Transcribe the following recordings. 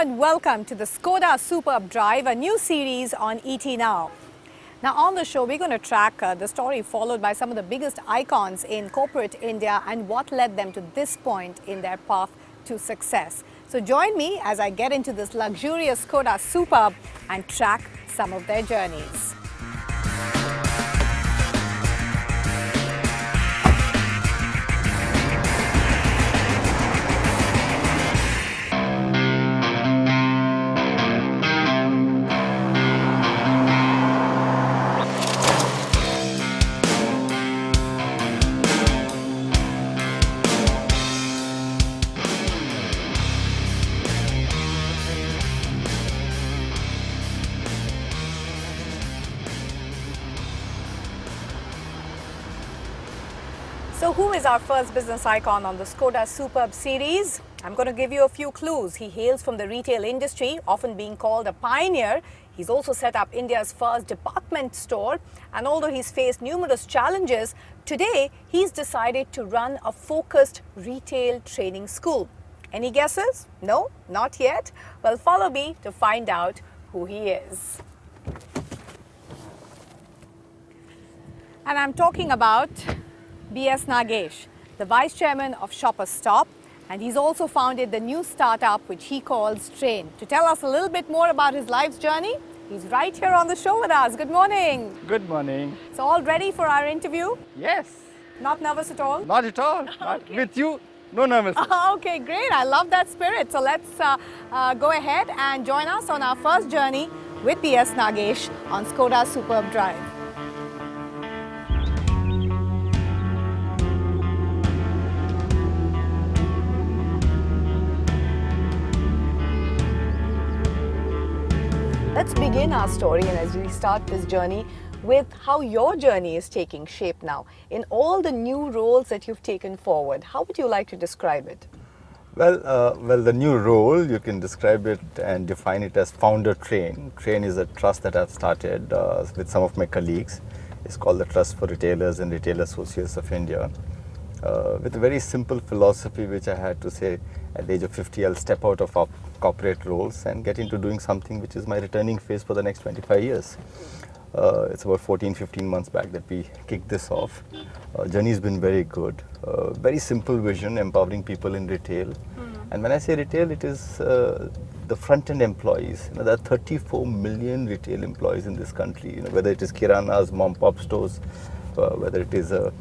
and welcome to the Skoda Superb Drive, a new series on ET Now. Now on the show, we're going to track the story followed by some of the biggest icons in corporate India and what led them to this point in their path to success. So join me as I get into this luxurious Skoda Superb and track some of their journeys. So who is our first business icon on the Skoda Superb series? I'm going to give you a few clues. He hails from the retail industry, often being called a pioneer. He's also set up India's first department store. And although he's faced numerous challenges, today he's decided to run a focused retail training school. Any guesses? No, not yet. Well, follow me to find out who he is. And I'm talking about B.S.Nagesh, the Vice Chairman of Shoppers Stop, and he's also founded the new startup which he calls Train. To tell us a little bit more about his life's journey, he's right here on the show with us. Good morning. Good morning. So all ready for our interview? Yes. Not nervous at all? Not at all. Okay. With you, no nervousness. Okay, great. I love that spirit. So let's go ahead and join us on our first journey with B.S.Nagesh on Skoda Superb Drive. Let's begin our story, and as we start this journey, with how your journey is taking shape now in all the new roles that you've taken forward. How would you like to describe it? Well, the new role, you can describe it and define it as founder Train. Train is a trust that I've started with some of my colleagues. It's called the Trust for Retailers and Retail Associates of India. With a very simple philosophy, which I had to say at the age of 50, I'll step out of corporate roles and get into doing something which is my returning phase for the next 25 years. It's about 14-15 months back that we kicked this off. Journey's been very good. Very simple vision, empowering people in retail. And when I say retail, it is the front-end employees. There are 34 million retail employees in this country. Whether it is kiranas, mom-pop stores, whether it is a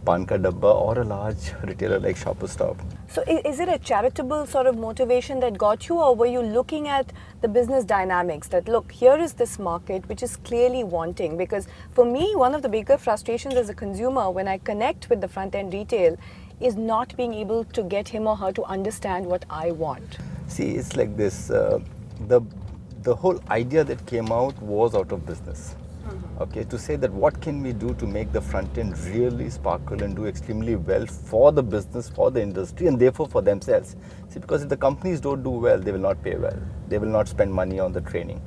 pan ka dabba or a large retailer like Shoppers Stop. So is it a charitable sort of motivation that got you, or were you looking at the business dynamics that, look, here is this market which is clearly wanting? Because for me, one of the bigger frustrations as a consumer when I connect with the front-end retail is not being able to get him or her to understand what I want. See, it's like this. The whole idea that came out was out of business. Okay, to say that what can we do to make the front end really sparkle and do extremely well for the business, for the industry, and therefore for themselves. See, because if the companies don't do well, they will not pay well. They will not spend money on the training.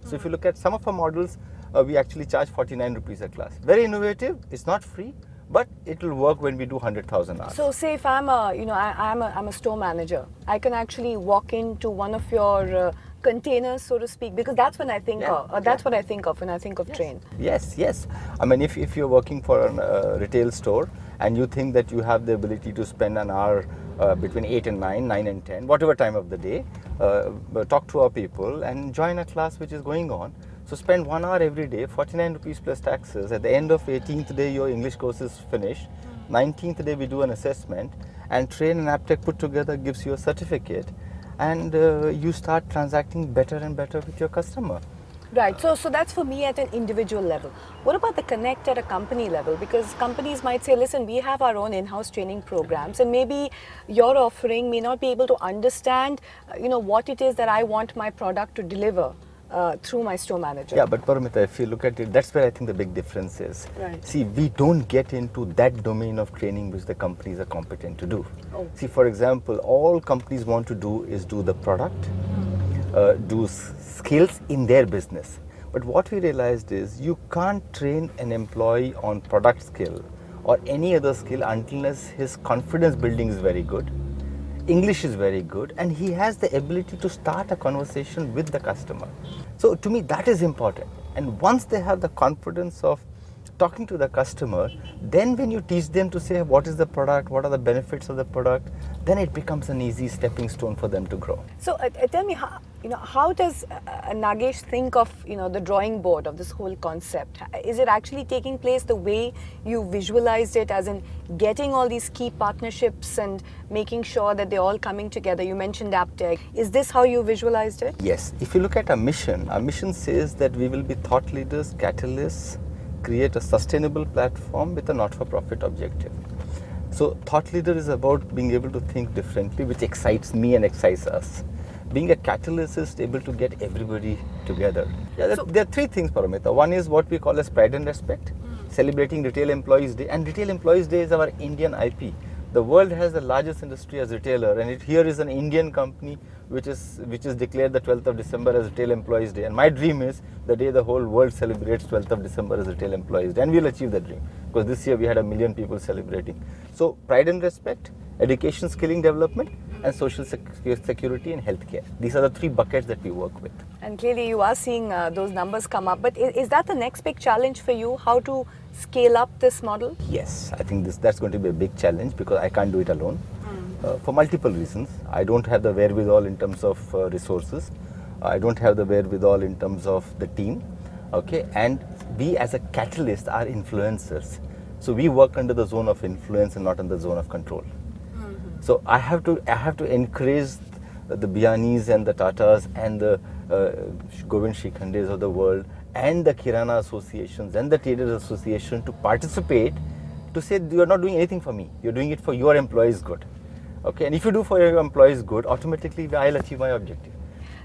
So if you look at some of our models, we actually charge 49 rupees a class. Very innovative. It's not free, but it will work when we do 100,000 hours. So say if I'm a store manager, I can actually walk into one of your containers, so to speak, because that's when I think that's what I think of when I think of Train. Yes. I mean, if you're working for a retail store and you think that you have the ability to spend an hour between 8 and 9, 9 and 10, whatever time of the day, talk to our people and join a class which is going on. So spend 1 hour every day, 49 rupees plus taxes. At the end of 18th day, your English course is finished. 19th day, we do an assessment, and Train and Aptech put together gives you a certificate. And you start transacting better and better with your customer. Right, so that's for me at an individual level. What about the connect at a company level? Because companies might say, listen, we have our own in-house training programs, and maybe your offering may not be able to understand, what it is that I want my product to deliver through my store manager. Yeah, but Paramita, if you look at it, that's where I think the big difference is. Right. See, we don't get into that domain of training which the companies are competent to do. Oh. See, for example, all companies want to do is do the product, do skills in their business. But what we realized is you can't train an employee on product skill or any other skill unless his confidence building is very good. English is very good, and he has the ability to start a conversation with the customer. So to me, that is important. And once they have the confidence of talking to the customer, then when you teach them to say what is the product, what are the benefits of the product, then it becomes an easy stepping stone for them to grow. So tell me, how does Nagesh think of the drawing board of this whole concept? Is it actually taking place the way you visualized it, as in getting all these key partnerships and making sure that they're all coming together? You mentioned AppTech. Is this how you visualized it? Yes. If you look at our mission says that we will be thought leaders, catalysts, create a sustainable platform with a not-for-profit objective. So thought leader is about being able to think differently, which excites me and excites us. Being a catalyst is able to get everybody together. Yeah, there are three things, Paramita. One is what we call as pride and respect, celebrating Retail Employees Day. And Retail Employees Day is our Indian IP. The world has the largest industry as retailer, and here is an Indian company which is declared the 12th of December as Retail Employees Day. And my dream is the day the whole world celebrates 12th of December as Retail Employees Day, and we'll achieve that dream, because this year we had 1 million people celebrating. So pride and respect, education, skilling development, and social security and healthcare. These are the three buckets that we work with. And clearly you are seeing those numbers come up. But is that the next big challenge for you? How to scale up this model? Yes, I think that's going to be a big challenge, because I can't do it alone. For multiple reasons. I don't have the wherewithal in terms of resources. I don't have the wherewithal in terms of the team. Okay, and we as a catalyst are influencers. So we work under the zone of influence and not in the zone of control. So I have to encourage the Bianis and the Tatas and the Govind Shikhandes of the world and the Kirana associations and the traders association to participate, to say you are not doing anything for me, you're doing it for your employees' good. Okay, and if you do for your employees' good, automatically I'll achieve my objective.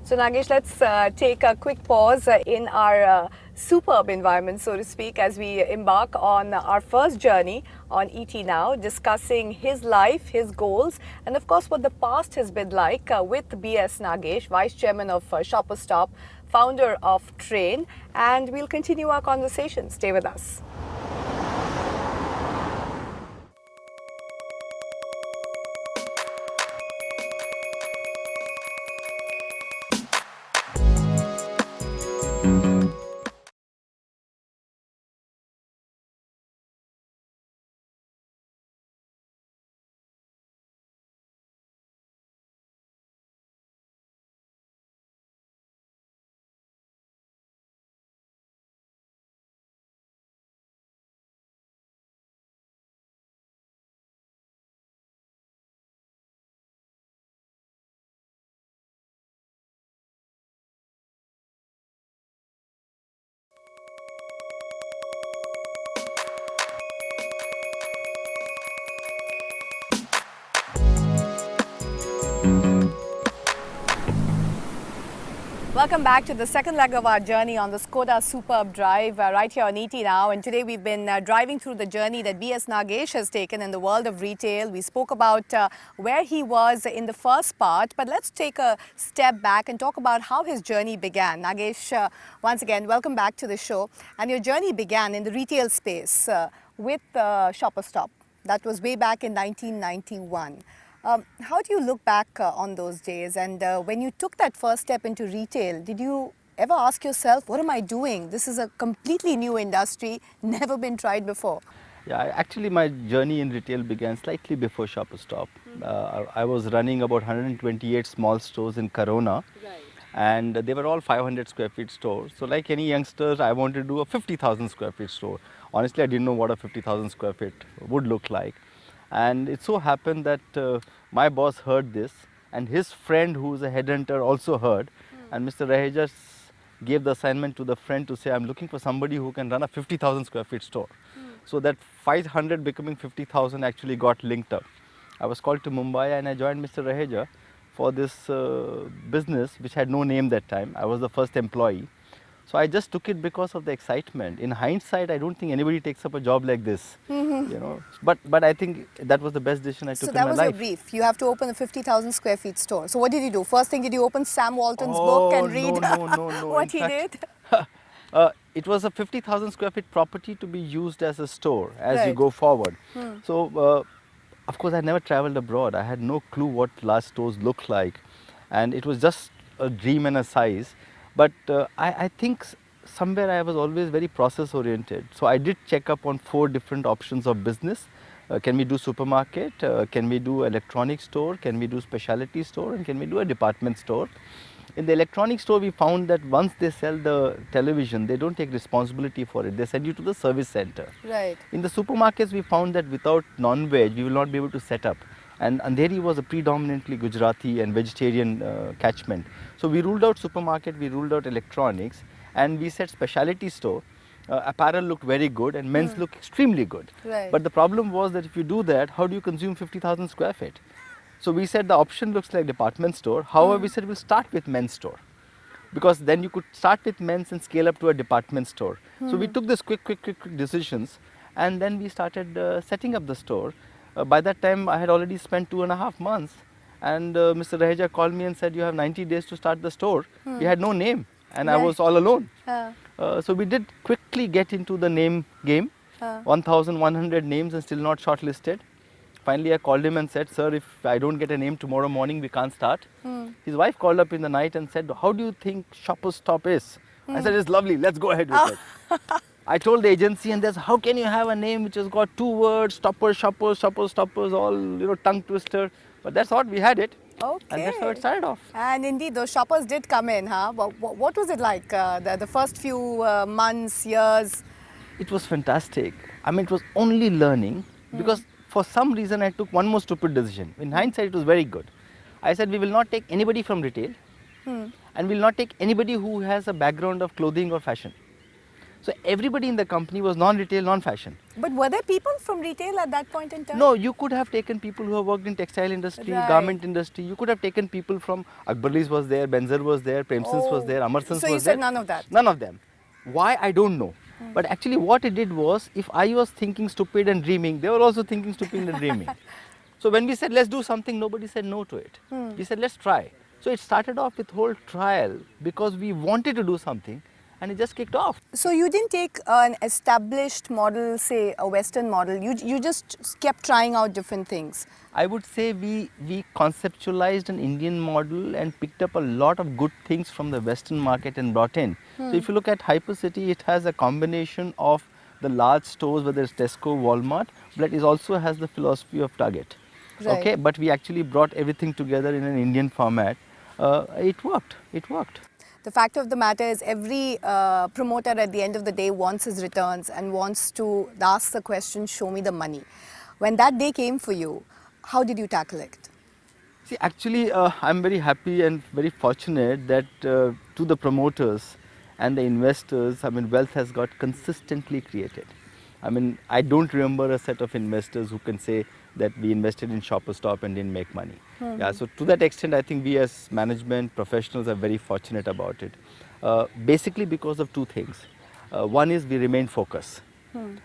So Nagesh, let's take a quick pause in our superb environment, so to speak, as we embark on our first journey on ET Now, discussing his life, his goals, and of course what the past has been like with B.S.Nagesh, Vice Chairman of Shopper Stop, founder of Train, and we'll continue our conversation. Stay with us. Welcome back to the second leg of our journey on the Skoda Superb Drive right here on ET Now. And today we've been driving through the journey that B.S.Nagesh has taken in the world of retail. We spoke about where he was in the first part, but let's take a step back and talk about how his journey began. Nagesh, once again, welcome back to the show. And your journey began in the retail space with Shopper Stop. That was way back in 1991. How do you look back on those days? And when you took that first step into retail, did you ever ask yourself, what am I doing? This is a completely new industry, never been tried before. Yeah, actually my journey in retail began slightly before Shopper Stop. I was running about 128 small stores in Corona. Right. And they were all 500 square feet stores. So like any youngsters, I wanted to do a 50,000 square feet store. Honestly, I didn't know what a 50,000 square feet would look like. And it so happened that my boss heard this, and his friend, who is a headhunter, also heard. And Mr. Raheja gave the assignment to the friend to say, I'm looking for somebody who can run a 50,000 square feet store. So that 500 becoming 50,000 actually got linked up. I was called to Mumbai and I joined Mr. Raheja for this business, which had no name that time. I was the first employee. So I just took it because of the excitement. In hindsight, I don't think anybody takes up a job like this, you know. But I think that was the best decision I took in my life. So that was your brief. You have to open a 50,000 square feet store. So what did you do? First thing, did you open Sam Walton's book and read no. what he did? It was a 50,000 square feet property to be used as a store as you Right. go forward. So of course, I never traveled abroad. I had no clue what large stores look like, and it was just a dream and a size. But I think somewhere I was always very process oriented. So I did check up on 4 different options of business. Can we do supermarket? Can we do electronic store? Can we do specialty store? And can we do a department store? In the electronic store, we found that once they sell the television, they don't take responsibility for it. They send you to the service center. Right. In the supermarkets, we found that without non-veg, we will not be able to set up. And Andheri was a predominantly Gujarati and vegetarian catchment. So we ruled out supermarket, we ruled out electronics, and we said specialty store. Apparel looked very good and men's looked extremely good. Right. But the problem was that if you do that, how do you consume 50,000 square feet? So we said the option looks like department store. However, we said we'll start with men's store, because then you could start with men's and scale up to a department store. So we took this quick decisions, and then we started setting up the store. By that time, I had already spent 2.5 months, and Mr. Raheja called me and said, you have 90 days to start the store. We had no name, and I Right. was all alone. Uh, So we did quickly get into the name game. 1,100 names and still not shortlisted. Finally, I called him and said, sir, if I don't get a name tomorrow morning, we can't start. His wife called up in the night and said, how do you think Shoppers Stop is? I said, it's lovely, let's go ahead with it. I told the agency, and there's, how can you have a name which has got 2 words, stoppers, shoppers, stoppers, all, tongue twister. But that's what we had it. Okay. And that's how it started off. And indeed, those shoppers did come in, huh? What was it like the first few months, years? It was fantastic. I mean, it was only learning, because for some reason I took one more stupid decision. In hindsight, it was very good. I said, we will not take anybody from retail, and we will not take anybody who has a background of clothing or fashion. So everybody in the company was non-retail, non-fashion. But were there people from retail at that point in time? No, you could have taken people who have worked in textile industry, Right. garment industry. You could have taken people from Akbarli's was there, Benzer was there, Premson's was there, Amarson's was there. So you said none of that? None of them. Why, I don't know. But actually what it did was, if I was thinking stupid and dreaming, they were also thinking stupid and dreaming. So when we said, let's do something, nobody said no to it. We said, let's try. So it started off with whole trial, because we wanted to do something, and it just kicked off. So you didn't take an established model, say a Western model. You just kept trying out different things. I would say we conceptualized an Indian model and picked up a lot of good things from the Western market and brought in. So if you look at Hypercity, it has a combination of the large stores, whether it's Tesco, Walmart, but it also has the philosophy of Target. Right. Okay, but we actually brought everything together in an Indian format. It worked. The fact of the matter is every promoter at the end of the day wants his returns and wants to ask the question, show me the money. When that day came for you, how did you tackle it? See, actually, I'm very happy and very fortunate that to the promoters and the investors, I mean, wealth has got consistently created. I mean, I don't remember a set of investors who can say that we invested in Shoppers Stop and didn't make money. Yeah, so to that extent, I think we as management professionals are very fortunate about it. Basically because of 2 things. One is we remain focused.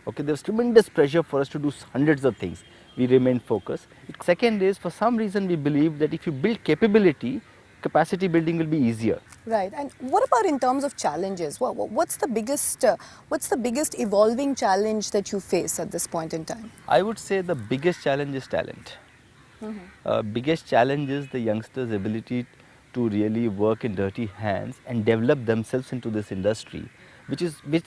Okay, there's tremendous pressure for us to do hundreds of things. We remain focused. Second is, for some reason we believe that if you build capability, capacity building will be easier. Right. And what about in terms of challenges? What's the biggest evolving challenge that you face at this point in time? I would say the biggest challenge is talent. Biggest challenge is the youngsters' ability to really work in dirty hands and develop themselves into this industry, which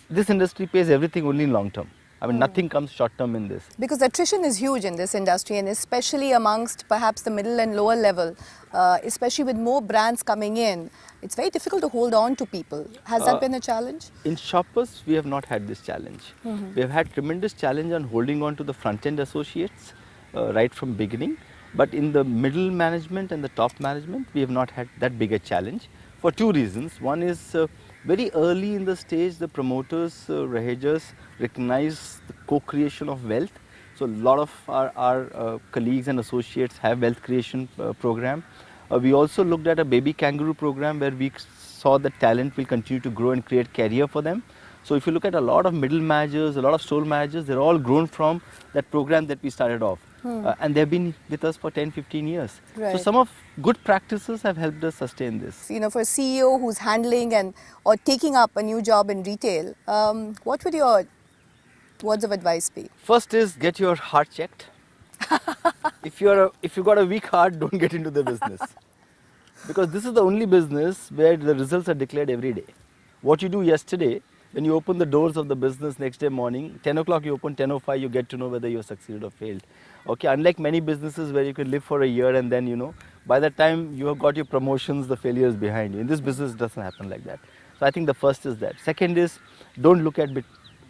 this industry pays everything only in long term. I mean, nothing comes short term in this. Because attrition is huge in this industry, and especially amongst perhaps the middle and lower level, especially with more brands coming in, it's very difficult to hold on to people. Has that been a challenge? In Shoppers, we have not had this challenge. We have had tremendous challenge on holding on to the front-end associates right from beginning. But in the middle management and the top management, we have not had that big a challenge for 2 reasons. One is very early in the stage, the promoters, Rahejas, recognize the co-creation of wealth. So a lot of our colleagues and associates have wealth creation program. We also looked at a baby kangaroo program where we saw that talent will continue to grow and create career for them. So if you look at a lot of middle managers, a lot of store managers, they're all grown from that program that we started off. And they've been with us for 10, 15 years. Right. So some of good practices have helped us sustain this. You know, for a CEO who's handling or taking up a new job in retail, what would your words of advice be? First is get your heart checked. If you got a weak heart, don't get into the business. Because this is the only business where the results are declared every day. What you do yesterday, when you open the doors of the business next day morning, 10 o'clock you open, 10:05 you get to know whether you have succeeded or failed. Okay, unlike many businesses where you can live for a year and then, by the time you have got your promotions, the failure is behind you. In this business, it doesn't happen like that. So I think the first is that. Second is, don't look at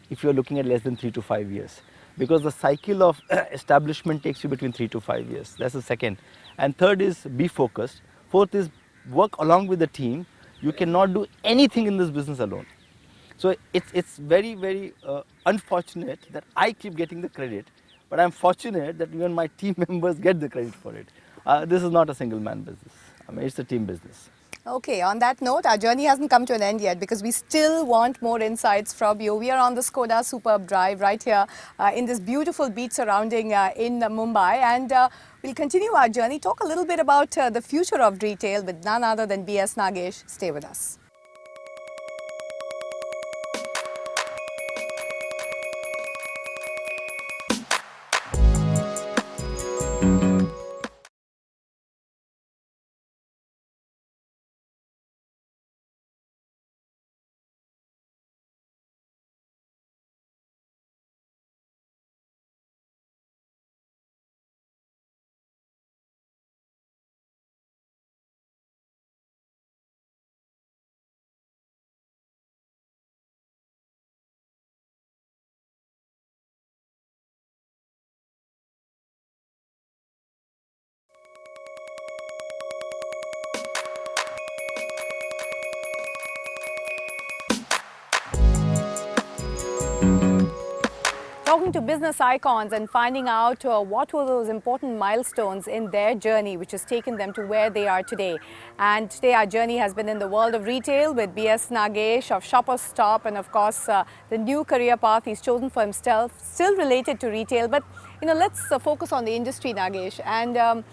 if you're looking at less than 3 to 5 years. Because the cycle of establishment takes you between 3 to 5 years. That's the second. And third is be focused. Fourth is work along with the team. You cannot do anything in this business alone. So it's very, very unfortunate that I keep getting the credit, but I'm fortunate that even my team members get the credit for it. This is not a single man business. I mean, it's a team business. Okay, on that note, our journey hasn't come to an end yet because we still want more insights from you. We are on the Skoda Superb Drive right here in this beautiful beach surrounding in Mumbai, and we'll continue our journey, talk a little bit about the future of retail with none other than B.S.Nagesh. Stay with us. Talking to business icons and finding out what were those important milestones in their journey which has taken them to where they are today. And today our journey has been in the world of retail with B.S.Nagesh of Shoppers Stop, and of course the new career path he's chosen for himself, still related to retail. But let's focus on the industry, Nagesh, and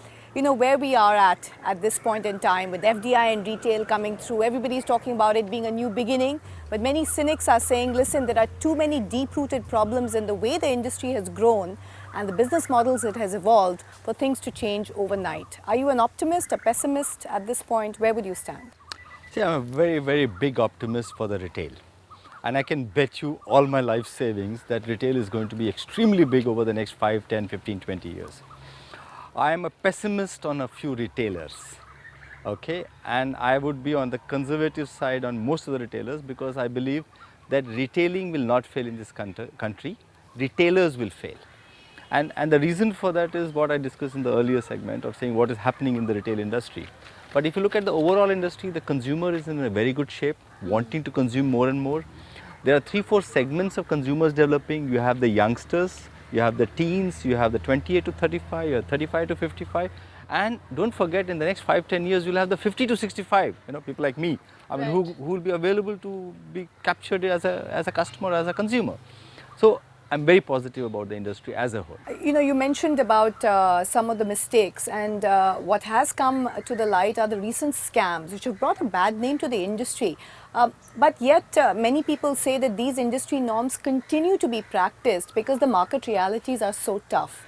where we are at this point in time with FDI and retail coming through. Everybody's talking about it being a new beginning, but many cynics are saying, listen, there are too many deep-rooted problems in the way the industry has grown and the business models it has evolved for things to change overnight. Are you an optimist, a pessimist at this point? Where would you stand? See, I'm a very, very big optimist for the retail. And I can bet you all my life savings that retail is going to be extremely big over the next 5, 10, 15, 20 years. I am a pessimist on a few retailers, okay, and I would be on the conservative side on most of the retailers because I believe that retailing will not fail in this country, retailers will fail. And the reason for that is what I discussed in the earlier segment of saying what is happening in the retail industry. But if you look at the overall industry, the consumer is in a very good shape, wanting to consume more and more. There are 3-4 segments of consumers developing. You have the youngsters, you have the teens, you have the 28 to 35, you have 35 to 55, and don't forget in the next 5-10 years you'll have the 50 to 65, people like me, I mean, who will be available to be captured as a customer, as a consumer. So I'm very positive about the industry as a whole. You mentioned about some of the mistakes, and what has come to the light are the recent scams which have brought a bad name to the industry. But yet many people say that these industry norms continue to be practiced because the market realities are so tough.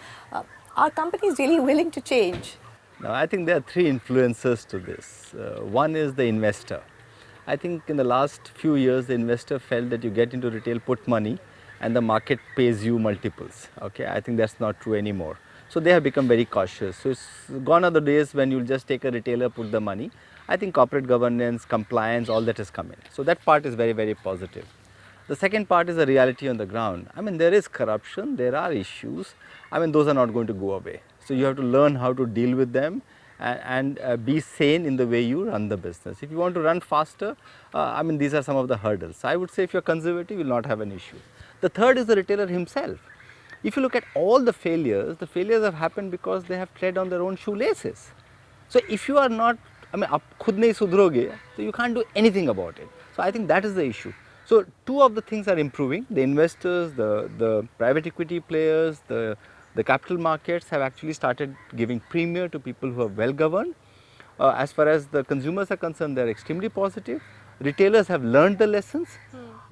Are companies really willing to change? Now, I think there are 3 influences to this. One is the investor. I think in the last few years the investor felt that you get into retail, put money, and the market pays you multiples. Okay, I think that's not true anymore. So they have become very cautious. So it's gone are the days when you'll just take a retailer, put the money. I think corporate governance, compliance, all that has come in. So that part is very, very positive. The second part is the reality on the ground. I mean, there is corruption, there are issues. I mean, those are not going to go away. So you have to learn how to deal with them and be sane in the way you run the business. If you want to run faster, I mean, these are some of the hurdles. I would say if you're conservative, you'll not have an issue. The third is the retailer himself. If you look at all the failures have happened because they have tread on their own shoelaces. So if you are not, I mean, आप खुद नहीं सुधरोगे, so you can't do anything about it. So I think that is the issue. So 2 of the things are improving. The investors, the private equity players, the capital markets have actually started giving premium to people who are well governed. As far as the consumers are concerned, they are extremely positive. Retailers have learned the lessons.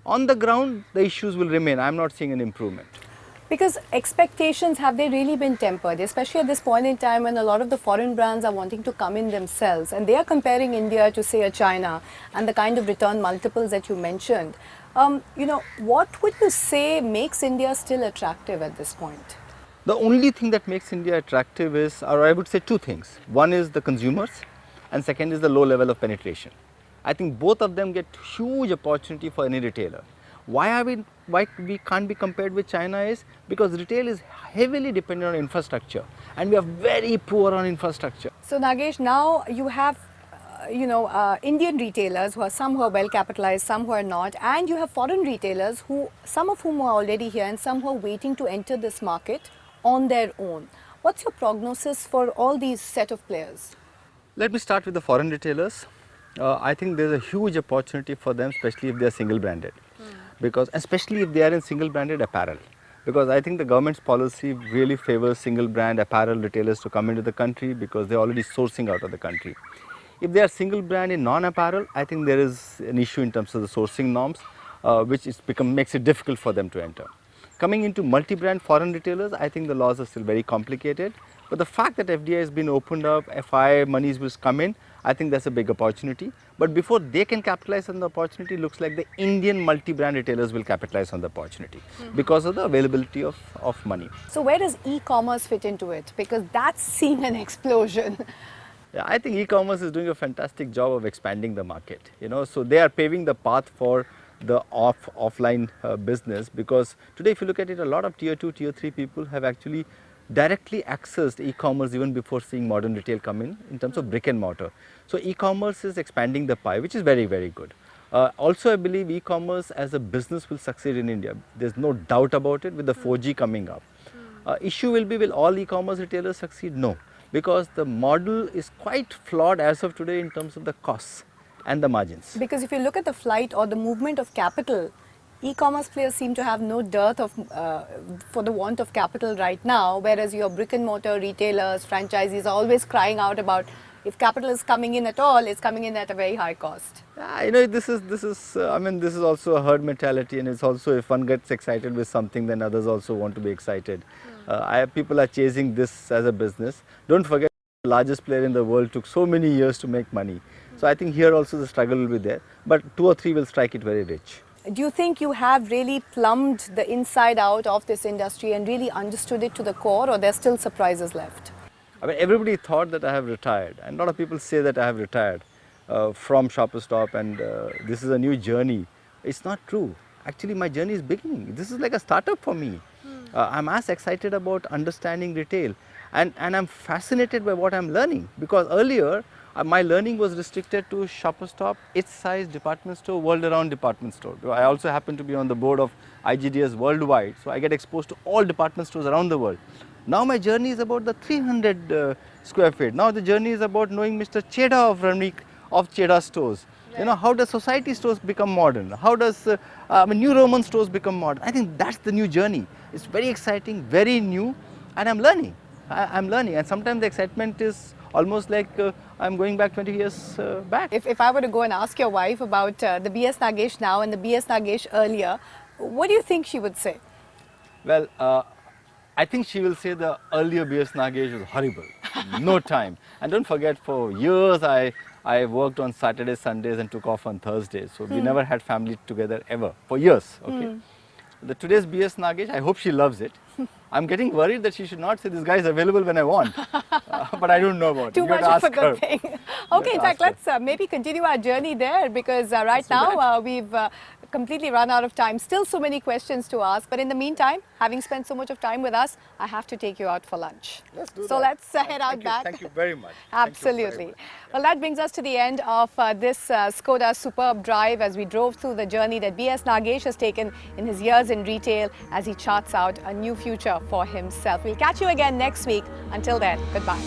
On the ground, the issues will remain. I am not seeing an improvement. Because expectations, have they really been tempered, especially at this point in time when a lot of the foreign brands are wanting to come in themselves and they are comparing India to, say, a China and the kind of return multiples that you mentioned. What would you say makes India still attractive at this point? The only thing that makes India attractive is, or I would say two things. One is the consumers, and second is the low level of penetration. I think both of them get huge opportunity for any retailer. Why we can't be compared with China is because retail is heavily dependent on infrastructure, and we are very poor on infrastructure. So Nagesh, now you have Indian retailers some who are well capitalized, some who are not, and you have foreign retailers some of whom are already here and some who are waiting to enter this market on their own. What's your prognosis for all these set of players? Let me start with the foreign retailers. I think there's a huge opportunity for them, especially if they are single branded, because especially if they are in single branded apparel. Because I think the government's policy really favors single brand apparel retailers to come into the country because they're already sourcing out of the country. If they are single brand in non-apparel, I think there is an issue in terms of the sourcing norms, which makes it difficult for them to enter. Coming into multi-brand foreign retailers, I think the laws are still very complicated. But the fact that FDI has been opened up, FI monies will come in, I think that's a big opportunity. But before they can capitalize on the opportunity, looks like the Indian multi-brand retailers will capitalize on the opportunity because of the availability of money. So where does e-commerce fit into it? Because that's seen an explosion. Yeah, I think e-commerce is doing a fantastic job of expanding the market. So they are paving the path for the offline business, because today if you look at it, a lot of tier 2, tier 3 people have actually directly accessed e-commerce even before seeing modern retail come in terms of brick and mortar. So e-commerce is expanding the pie, which is very, very good. Also, I believe e-commerce as a business will succeed in India. There's no doubt about it with the 4G coming up. Issue will be, will all e-commerce retailers succeed? No, because the model is quite flawed as of today in terms of the costs and the margins. Because if you look at the flight or the movement of capital, e-commerce players seem to have no dearth of for the want of capital right now, whereas your brick and mortar retailers, franchisees are always crying out about if capital is coming in at all, it's coming in at a very high cost. This is also a herd mentality, and it's also, if one gets excited with something, then others also want to be excited. People are chasing this as a business. Don't forget, the largest player in the world took so many years to make money. So I think here also the struggle will be there, but 2 or 3 will strike it very rich. Do you think you have really plumbed the inside out of this industry and really understood it to the core, or there's still surprises left? Everybody thought that I have retired, and a lot of people say that I have retired from Shoppers Stop, and this is a new journey. It's not true. Actually, my journey is beginning. This is like a startup for me. I'm as excited about understanding retail, and I'm fascinated by what I'm learning, because earlier my learning was restricted to Shoppers Stop, its size department store, world around department store. I also happen to be on the board of IGDS worldwide, so I get exposed to all department stores around the world. Now my journey is about the 300 square feet. Now the journey is about knowing Mr. Cheda of Ramnik of Cheda stores. Right. How does society stores become modern? How does New Roman stores become modern? I think that's the new journey. It's very exciting, very new, and I'm learning. I'm learning, and sometimes the excitement is almost like I'm going back 20 years back. If I were to go and ask your wife about the B.S.Nagesh now and the B.S.Nagesh earlier, what do you think she would say? Well, I think she will say the earlier B.S.Nagesh was horrible, no time. And don't forget, for years I worked on Saturdays, Sundays and took off on Thursdays. So we never had family together ever, for years. Okay. Today's B.S.Nagesh, I hope she loves it. I'm getting worried that she should not say this guy is available when I want. But I don't know about it. Too much of a good thing. Okay, in fact, let's maybe continue our journey there, because right now we've completely run out of time. Still so many questions to ask. But in the meantime, having spent so much of time with us, I have to take you out for lunch. Let's do that. So let's head out back. Thank you very much. Absolutely. Well, that brings us to the end of this Skoda Superb Drive as we drove through the journey that B.S.Nagesh has taken in his years in retail as he charts out a new future for himself. We'll catch you again next week. Until then, goodbye.